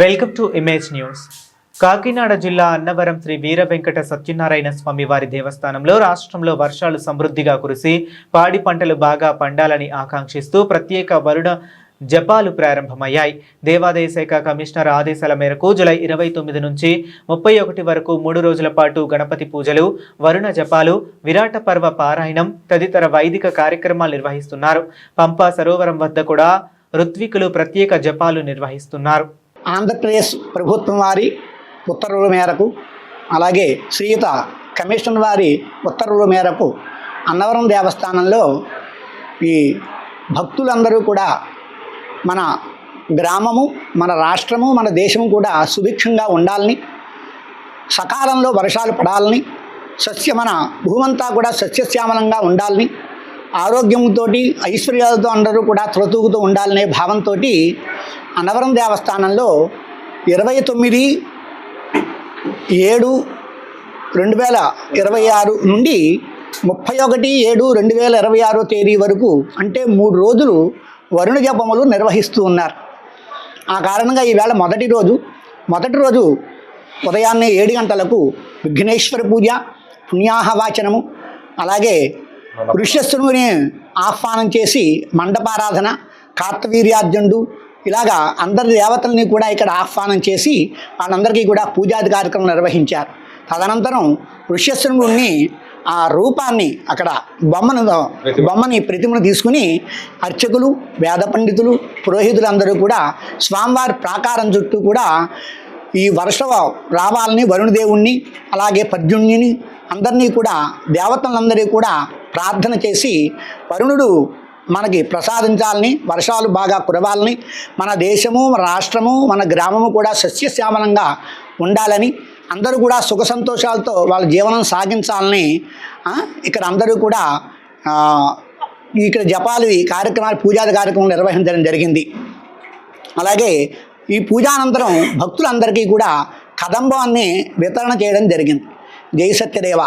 Welcome to image news. Kakinada జిల్లా అన్నవరం శ్రీ వీర వెంకట సత్యనారాయణ స్వామి వారి దేవస్థానంలో రాష్ట్రంలో వర్షాలు సమృద్ధిగా కురిసి పాడి పంటలు బాగా పండాలని ఆకాంక్షిస్తూ ప్రత్యేక వరుణ జపాలు ప్రారంభమయ్యాయి. దేవాదాయ శాఖ కమిషనర్ ఆదేశాల మేరకు జూలై 29 నుంచి 31 వరకు 3 రోజుల పాటు గణపతి పూజలు, వరుణ జపాలు, విరాట పర్వ పారాయణం తదితర వైదిక కార్యక్రమాలు నిర్వహిస్తున్నారు. పంపా సరోవరం వద్ద కూడా ఋత్వికులు ప్రత్యేక జపాలు నిర్వహిస్తున్నారు. ఆంధ్రప్రదేశ్ ప్రభుత్వం వారి ఉత్తర్వుల మేరకు అలాగే శ్రీయుత కమిషనర్ వారి ఉత్తర్వుల మేరకు అన్నవరం దేవస్థానంలో ఈ భక్తులందరూ కూడా మన గ్రామము, మన రాష్ట్రము, మన దేశము కూడా సుభిక్షంగా ఉండాలని, సకాలంలో వర్షాలు పడాలని, మన భూమంతా కూడా సస్యశ్యామలంగా ఉండాలని, ఆరోగ్యంతో ఐశ్వర్యాలతో అందరూ కూడా తులతూగుతూ ఉండాలనే భావంతో అన్నవరం దేవస్థానంలో 29/7/2026 నుండి 31/7/2026 తేదీ వరకు అంటే 3 రోజులు వరుణ జపములు నిర్వహిస్తూ ఉన్నారు. ఆ కారణంగా ఈవేళ మొదటి రోజు ఉదయాన్నే 7 గంటలకు విఘ్నేశ్వర పూజ, పుణ్యాహవాచనము, అలాగే ఋష్యశృంగుని ఆహ్వానం చేసి మండపారాధన, కార్తవీర్యార్జునుడు, ఇలాగా అందరి దేవతల్ని కూడా ఇక్కడ ఆహ్వానం చేసి వాళ్ళందరికీ కూడా పూజాది కార్యక్రమం నిర్వహించారు. తదనంతరం ఋష్యశృంగుని ఆ రూపాన్ని అక్కడ బొమ్మని ప్రతిమను తీసుకుని అర్చకులు, వేద పండితులు, పురోహితులందరూ కూడా స్వామివారి ప్రాకారం చుట్టూ కూడా ఈ వర్షం రావాలని వరుణదేవుణ్ణి అలాగే పర్జున్యుని అందరినీ కూడా దేవతలందరినీ కూడా ప్రార్థన చేసి వరుణుడు మనకి ప్రసాదించాలని, వర్షాలు బాగా కురవాలని, మన దేశము, మన రాష్ట్రము, మన గ్రామము కూడా సస్యశ్యామలంగా ఉండాలని, అందరూ కూడా సుఖ సంతోషాలతో వాళ్ళ జీవనం సాగించాలని ఇక్కడ అందరూ కూడా ఇక్కడ జపాలు కార్యక్రమాలు, పూజాది కార్యక్రమం నిర్వహించడం జరిగింది. అలాగే ఈ పూజానంతరం భక్తులందరికీ కూడా కదంబాన్ని వితరణ చేయడం జరిగింది. జై సత్యదేవ.